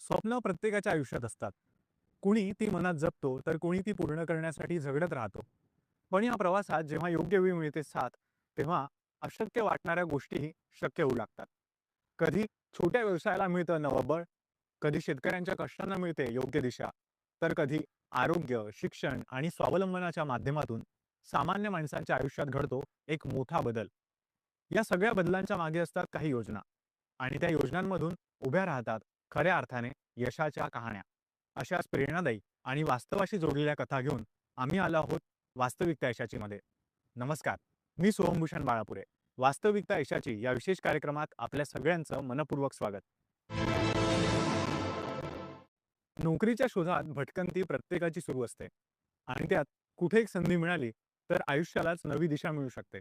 स्वप्न प्रत्येकाच्या आयुष्यात असतात. कुणी ती मनात जपतो, तर कुणी ती पूर्ण करण्यासाठी झगडत राहतो. पण या प्रवासात जेव्हा योग्य वेळ मिळते साथ, तेव्हा अशक्य वाटणाऱ्या गोष्टीही शक्य होऊ लागतात. कधी छोट्या व्यवसायाला मिळतं नवं बळ, कधी शेतकऱ्यांच्या कष्टांना मिळते योग्य दिशा, तर कधी आरोग्य, शिक्षण आणि स्वावलंबनाच्या माध्यमातून सामान्य माणसांच्या आयुष्यात घडतो एक मोठा बदल. या सगळ्या बदलांच्या मागे असतात काही योजना आणि त्या योजनांमधून उभ्या राहतात खऱ्या अर्थाने यशाच्या कहाण्या. अशाच प्रेरणादायी आणि वास्तवाशी जोडलेल्या कथा घेऊन आम्ही आलो आहोत वास्तविकता यशाची मध्ये. नमस्कार, मी सोहमभूषण बाळापुरे. वास्तविकता यशाची या विशेष कार्यक्रमात आपल्या सगळ्यांचं मनपूर्वक स्वागत. नोकरीच्या शोधात भटकंती प्रत्येकाची सुरू असते आणि त्यात कुठे एक संधी मिळाली तर आयुष्यालाच नवी दिशा मिळू शकते.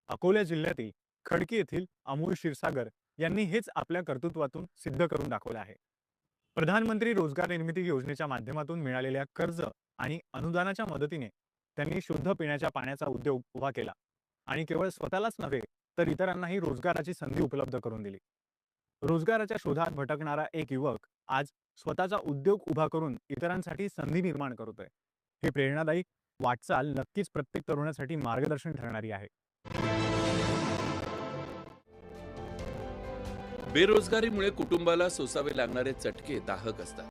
अकोला जिल्ह्यातील खडकी येथील अमोल क्षीरसागर यांनी हेच आपल्या कर्तृत्वातून सिद्ध करून दाखवलं आहे. प्रधानमंत्री रोजगार निर्मिती योजनेच्या माध्यमातून मिळालेल्या कर्ज आणि अनुदानाच्या मदतीने त्यांनी शुद्ध पिण्याच्या पाण्याचा उद्योग उभा केला आणि केवळ स्वतःलाच नव्हे तर इतरांनाही रोजगाराची संधी उपलब्ध करून दिली. रोजगाराच्या शोधात भटकणारा एक युवक आज स्वतःचा उद्योग उभा करून इतरांसाठी संधी निर्माण करतोय. ही प्रेरणादायी वाटचाल नक्कीच प्रत्येक तरुणासाठी मार्गदर्शन ठरणारी आहे. बेरोजगारीमुळे कुटुंबाला सोसावे लागणारे चटके दाहक असतात.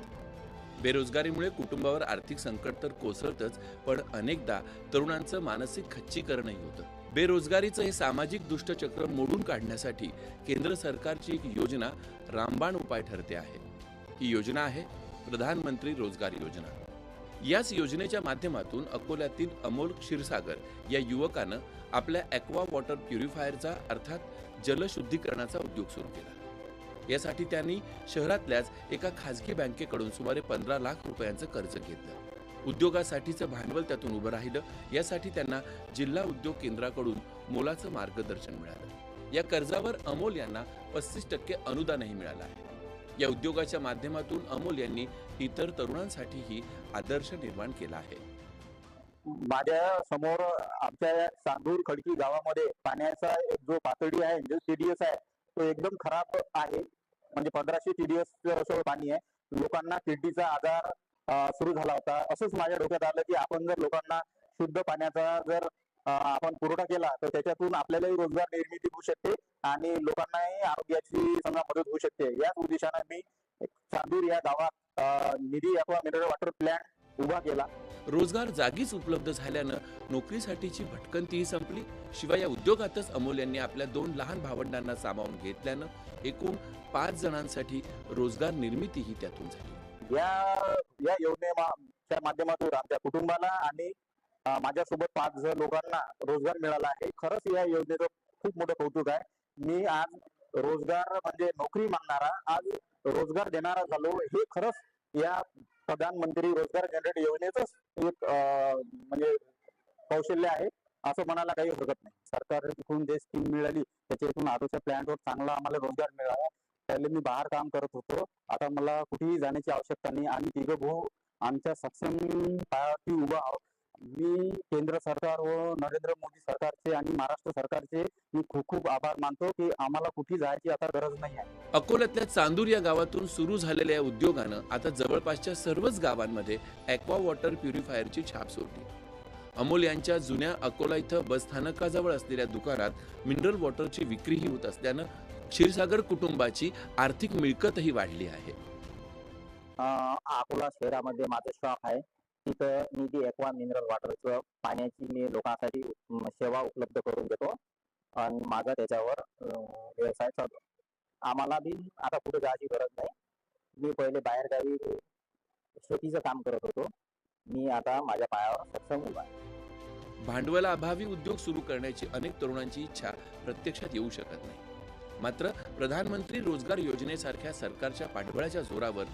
बेरोजगारीमुळे कुटुंबावर आर्थिक संकट तर कोसळतच, पण अनेकदा तरुणांचं मानसिक खच्चीकरणही होतं. बेरोजगारीचं हे सामाजिक दुष्टचक्र मोडून काढण्यासाठी केंद्र सरकारची एक योजना रामबाण उपाय ठरते आहे. ही योजना आहे प्रधानमंत्री रोजगार योजना. याच योजनेच्या माध्यमातून अकोल्यातील अमोल क्षीरसागर या युवकानं आपल्या ॲक्वा वॉटर प्युरिफायरचा अर्थात जलशुद्धीकरणाचा उद्योग सुरू केला. यासाठी त्यांनी शहरातल्याच एका खासगी बँकेकडून सुमारे 15 लाख रुपयांचं कर्ज घेतलं. उद्योगासाठीचं भांडवल त्यातून उभं राहिलं. यासाठी त्यांना जिल्हा उद्योग केंद्राकडून मोलाचं मार्गदर्शन मिळालं. या कर्जावर अमोल यांना 35% अनुदानही मिळालं आहे. या उद्योगाच्या माध्यमातून अमोल यांनी इतर तरुणांसाठीही आदर्श निर्माण केला आहे. माझ्या समोर आमच्या चांदूर खडकी गावामध्ये पाण्याचा जो पातळी आहे, जो TDS आहे, तो एकदम खराब आहे. म्हणजे 1500 TDS पाणी आहे. लोकांना किडनीचा आजार सुरू झाला होता. असंच माझ्या डोक्यात आलं की आपण जर लोकांना शुद्ध पाण्याचा जर आपण पुरवठा केला तर त्याच्यातून आपल्यालाही रोजगार निर्मिती होऊ शकते आणि लोकांनाही आरोग्याची समजा मदत होऊ शकते. याच उद्देशाने मी चांदूर या गावात निधी ॲक्वा मिनरल वॉटर प्लॅन्ट उभा केला. रोजगार जागीच उपलब्ध झाल्यानं नोकरीसाठीची भटकंतीही संपली. शिवाय या उद्योगातच अमोल यांनी आपल्या 2 लहान भावंडांना सामावून घेतल्यानं एकूण 5 जणांसाठी रोजगार निर्मितीही त्यातून झाली. या योजनेच्या माध्यमातून आमच्या कुटुंबाला आणि माझ्यासोबत 5 लोकांना रोजगार मिळाला आहे. खरंच या योजनेचं खूप मोठं कौतुक आहे. मी आज रोजगार म्हणजे नोकरी मागणारा आज रोजगार देणारा झालो. हे खरंच या प्रधानमंत्री रोजगार जनरेट योजनेचंच एक म्हणजे कौशल्य आहे असं म्हणायला काही हरकत नाही. सरकारकडून जे स्कीम मिळाली त्याच्यातून आरोग्य प्लॅन्टवर चांगला आम्हाला रोजगार मिळाला. पहिले मी बाहेर काम करत होतो, आता मला कुठेही जाण्याची आवश्यकता नाही. आम्ही तिघं भाऊ आमच्या सक्षम पायावरती उभा आहोत. मी केंद्र सरकार व नरेंद्र मोदी सरकारचे आणि महाराष्ट्र सरकारचे मी खूप खूप आभार मानतो की आम्हाला कुठे जायची आता गरज नाही आहे. अकोल्यातल्या चांदूर या गावातून सुरू झालेल्या या उद्योगानं आता जवळपासच्या सर्वच गावांमध्ये ॲक्वा वॉटर प्युरिफायरची छाप सोडली. अमोल यांच्या जुन्या अकोला इथं बस स्थानकाजवळ असलेल्या दुकानात मिनरल वॉटरची विक्रीही होत असल्यानं क्षीरसागर कुटुंबाची आर्थिक मिळकतही वाढली आहे. अकोला शहरामध्ये माझं शॉप आहे. तिथं मी ती ॲक्वा मिनरल वॉटरचं पाण्याची मी लोकांसाठी सेवा उपलब्ध करून देतो आणि माझा त्याच्यावर व्यवसाय चालतो. आम्हाला बी आता कुठे जायची गरज नाही. मी पहिले बाहेरगावी शेतीचं काम करत होतो. मी आता माझ्या पायावर सक्षम उभा आहे. भांडवलाअभावी उद्योग सुरू करण्याची अनेक तरुणांची इच्छा प्रत्यक्षात येऊ शकत नाही. मात्र प्रधानमंत्री रोजगार योजनेसारख्या सरकारच्या पाठबळाच्या जोरावर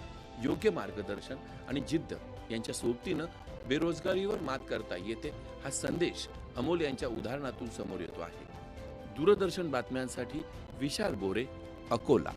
योग्य मार्गदर्शन आणि जिद्द यांच्या सोबतीनं बेरोजगारीवर मात करता येते, हा संदेश अमोल यांच्या उदाहरणातून समोर येतो आहे. दूरदर्शन बातम्यांसाठी विशाल बोरे, अकोला.